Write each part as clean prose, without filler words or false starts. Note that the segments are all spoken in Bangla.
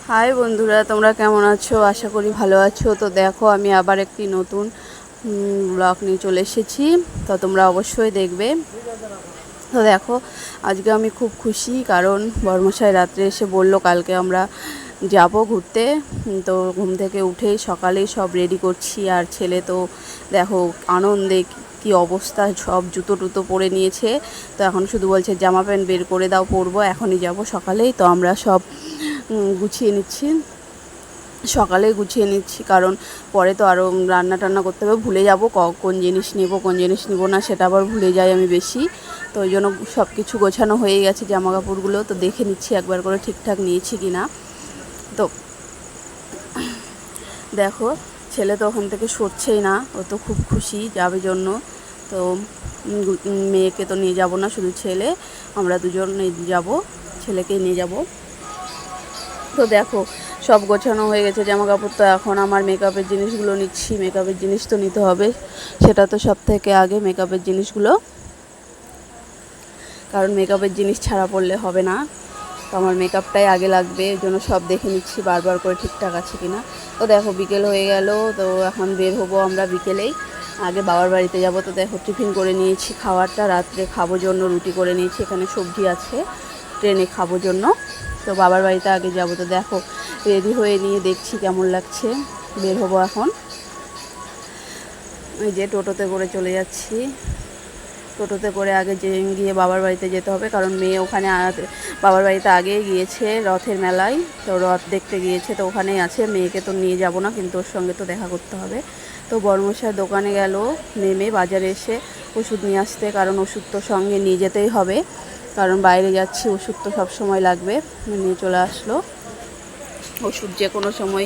হাই বন্ধুরা, তোমরা কেমন আছো? আশা করি ভালো আছো। তো দেখো, আমি আবার একটি নতুন ব্লগ নিয়ে চলে এসেছি। তো তোমরা অবশ্যই দেখবে। তো দেখো, আজকে আমি খুব খুশি, কারণ বর্মশাই রাত্রে এসে বলল কালকে আমরা যাব ঘুরতে। তো ঘুম থেকে উঠেই সকালেই সব রেডি করছি, আর ছেলে তো দেখো আনন্দে কি অবস্থা, সব জুতো টুতো পরে নিয়েছে। তো এখন শুধু বলছে জামা প্যান্ট বের করে দাও, পরবো, এখনই যাব সকালেই। তো আমরা সব গুছিয়ে নিচ্ছি, সকালেই গুছিয়ে নিচ্ছি, কারণ পরে তো আরও রান্না টান্না করতে হবে, ভুলে যাব কোন জিনিস নেব কোন জিনিস নেব না, সেটা আবার ভুলে যাই আমি বেশি। তো ওই জন্য সব কিছু গোছানো হয়ে গেছে, জামা কাপড়গুলো তো দেখে নিচ্ছি একবার করে ঠিকঠাক নিয়েছি কি না। তো দেখো, ছেলে তো ওখান থেকে সরছেই না, ও তো খুব খুশি যাবে জন্য। তো মেয়েকে তো নিয়ে যাব না, শুধু ছেলে, আমরা দুজন যাব, ছেলেকেই নিয়ে যাব। তো দেখো, সব গোছানো হয়ে গেছে জামা কাপড়। তো এখন আমার মেকআপের জিনিসগুলো নিচ্ছি, মেকআপের জিনিস তো নিতে হবে, সেটা তো সব থেকে আগে মেকআপের জিনিসগুলো, কারণ মেকআপের জিনিস ছাড়া পড়লে হবে না। তো আমার মেকআপটাই আগে লাগবে, এই জন্য সব দেখে নিচ্ছি বারবার করে ঠিকঠাক আছে কি না। তো দেখো, বিকেল হয়ে গেল, তো এখন বের হবো আমরা বিকেলেই। আগে বাবার বাড়িতে যাব। তো দেখো, টিফিন করে নিয়েছি, খাবারটা রাত্রে খাবো জন্য রুটি করে নিয়েছি, এখানে সবজি আছে, ট্রেনে খাবো জন্য। তো বাবার বাড়িতে আগে যাব। তো দেখো, রেডি হয়ে নিয়ে দেখছি কেমন লাগছে, বের হবো এখন। ওই যে টোটোতে করে চলে যাচ্ছি, টোটোতে করে আগে গিয়ে বাবার বাড়িতে যেতে হবে, কারণ মেয়ে ওখানে বাবার বাড়িতে আগেই গিয়েছে রথের মেলায়, তো রথ দেখতে গিয়েছে, তো ওখানেই আছে। মেয়েকে তো নিয়ে যাব না, কিন্তু ওর সঙ্গে তো দেখা করতে হবে। তো বর্মশাই দোকানে গেল, নেমে বাজারে এসে ওষুধ নিয়ে আসতে, কারণ ওষুধ তো সঙ্গে নিয়ে যেতেই হবে, কারণ বাইরে যাচ্ছি, ওষুধ তো সব সময় লাগবে। নিয়ে চলে আসলো ওষুধ, যে কোনো সময়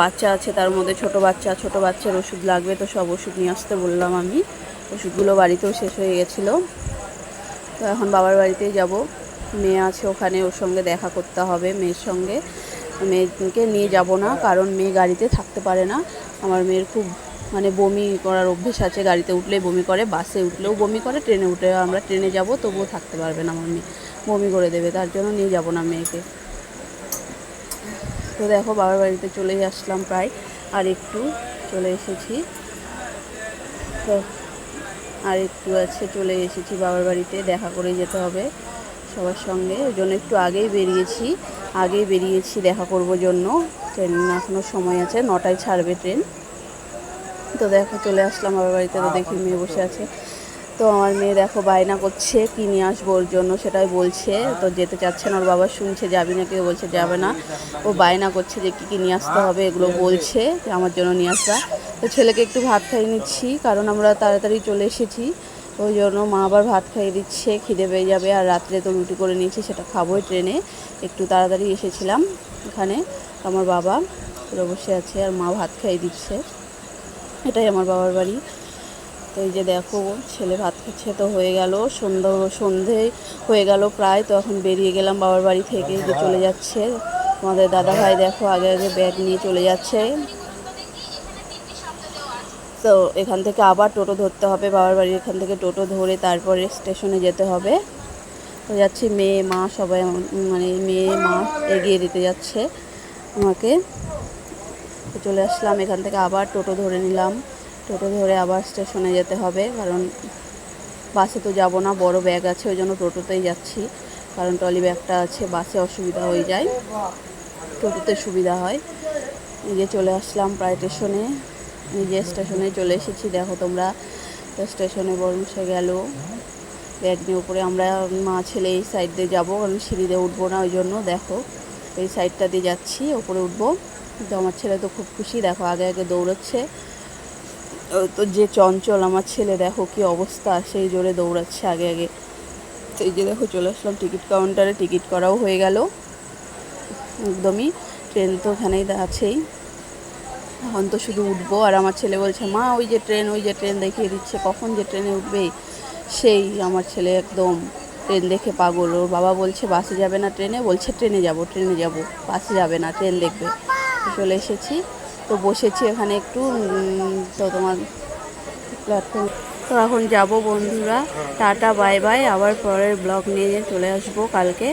বাচ্চা আছে, তার মধ্যে ছোট বাচ্চার ওষুধ লাগবে, তো সব ওষুধ নিয়ে আসতে বললাম আমি। ওষুধগুলো বাড়িতেও শেষ হয়ে গেছিলো। তো এখন বাবার বাড়িতেই যাব, মেয়ে আছে ওখানে, ওর সঙ্গে দেখা করতে হবে মেয়ের সঙ্গে। মেয়েকে নিয়ে যাব না, কারণ মেয়ে গাড়িতে থাকতে পারে না। আমার মেয়ের খুব বমি করার অভ্যেস আছে, গাড়িতে উঠলেই বমি করে, বাসে উঠলেও বমি করে, ট্রেনে উঠলে, আমরা ট্রেনে যাব তবুও থাকতে পারবে না আমার মেয়ে, বমি করে দেবে, তার জন্য নিয়ে যাব না মেয়েকে। তো দেখো, বাবার বাড়িতে চলেই আসলাম প্রায়, আর একটু চলে এসেছি। তো আর একটু আছে, চলে এসেছি বাবার বাড়িতে, দেখা করে যেতে হবে সবার সঙ্গে, ওই জন্য একটু আগেই বেরিয়েছি দেখা করব জন্য। ট্রেন এখনও সময় আছে, 9টায় ছাড়বে ট্রেন। তো দেখো, চলে আসলাম বাবার বাড়িতে। তো দেখি মেয়ে বসে আছে, তো আমার মেয়ে দেখো বায়না করছে কী নিয়ে আসবো ওর জন্য, সেটাই বলছে। তো যেতে চাচ্ছে না, ওর বাবা শুনছে যাবি না, কেউ বলছে যাবে না, ও বায়না করছে যে কী কী নিয়ে আসতে হবে, এগুলো বলছে আমার জন্য নিয়ে আসা। তো ছেলেকে একটু ভাত খাইয়ে নিচ্ছি, কারণ আমরা তাড়াতাড়ি চলে এসেছি, ওই জন্য মা আবার ভাত খাইয়ে দিচ্ছে, খিদে পেয়ে যাবে। আর রাত্রে তো রুটি করে নিয়েছি, সেটা খাবোই ট্রেনে, একটু তাড়াতাড়ি এসেছিলাম এখানে। আমার বাবা পুরো বসে আছে, আর মা ভাত খাইয়ে দিচ্ছে, এটাই আমার বাবার বাড়ি। তো এই যে দেখো, ছেলে ভাত খাচ্ছে, তো হয়ে গেল সন্ধে হয়ে গেল প্রায়। তো এখন বেরিয়ে গেলাম বাবার বাড়ি থেকে, যে চলে যাচ্ছে আমাদের দাদা ভাই, দেখো আগে আগে ব্যাগ নিয়ে চলে যাচ্ছে। তো এখান থেকে আবার টোটো ধরতে হবে বাবার বাড়ির এখান থেকে, টোটো ধরে তারপরে স্টেশনে যেতে হবে। তো যাচ্ছি, মেয়ে মা সবাই, মেয়ে মা এগিয়ে দিতে যাচ্ছে আমাকে। তো চলে আসলাম এখান থেকে, আবার টোটো ধরে নিলাম, টোটো ধরে আবার স্টেশনে যেতে হবে, কারণ বাসে তো যাব না, বড় ব্যাগ আছে, ওই জন্য টোটোতেই যাচ্ছি, কারণ ট্রলি ব্যাগটা আছে, বাসে অসুবিধা হয়ে যায়, টোটোতে সুবিধা হয়। নিজে চলে আসলাম প্রায় স্টেশনে, নিজে স্টেশনে চলে এসেছি। দেখো তোমরা, তো স্টেশনে বর্মশাই গেল ব্যাগ নিয়ে উপরে, আমরা মা ছেলে এই সাইড দিয়ে যাবো, কারণ সিঁড়ি দিয়ে উঠবো না, ওই জন্য দেখো এই সাইডটা দিয়ে যাচ্ছি, ওপরে উঠবো। তো আমার ছেলে তো খুব খুশি, দেখো আগে আগে দৌড়াচ্ছে, তো যে চঞ্চল আমার ছেলে, দেখো কি অবস্থা, সেই জোরে দৌড়াচ্ছে আগে আগে। তো এই যে দেখো, চলে আসলাম টিকিট কাউন্টারে, টিকিট করাও হয়ে গেল একদমই, ট্রেন তো ওখানেই আছেই, এখন তো শুধু উঠবো। আর আমার ছেলে বলছে, মা ওই যে ট্রেন দেখিয়ে দিচ্ছে, কখন যে ট্রেনে উঠবে, সেই আমার ছেলে একদম ট্রেন দেখে পাগল। ওর বাবা বলছে বাসে যাবে না ট্রেনে, বলছে ট্রেনে যাব, বাসে যাবে না, ট্রেন দেখবে। চলে এসেছি, তো বসেছি এখানে একটু, তো তোমার প্ল্যাটফর্ম। তো এখন যাব বন্ধুরা, টাটা বাই বাই, আবার পরের ব্লগ নিয়ে চলে আসবো কালকে।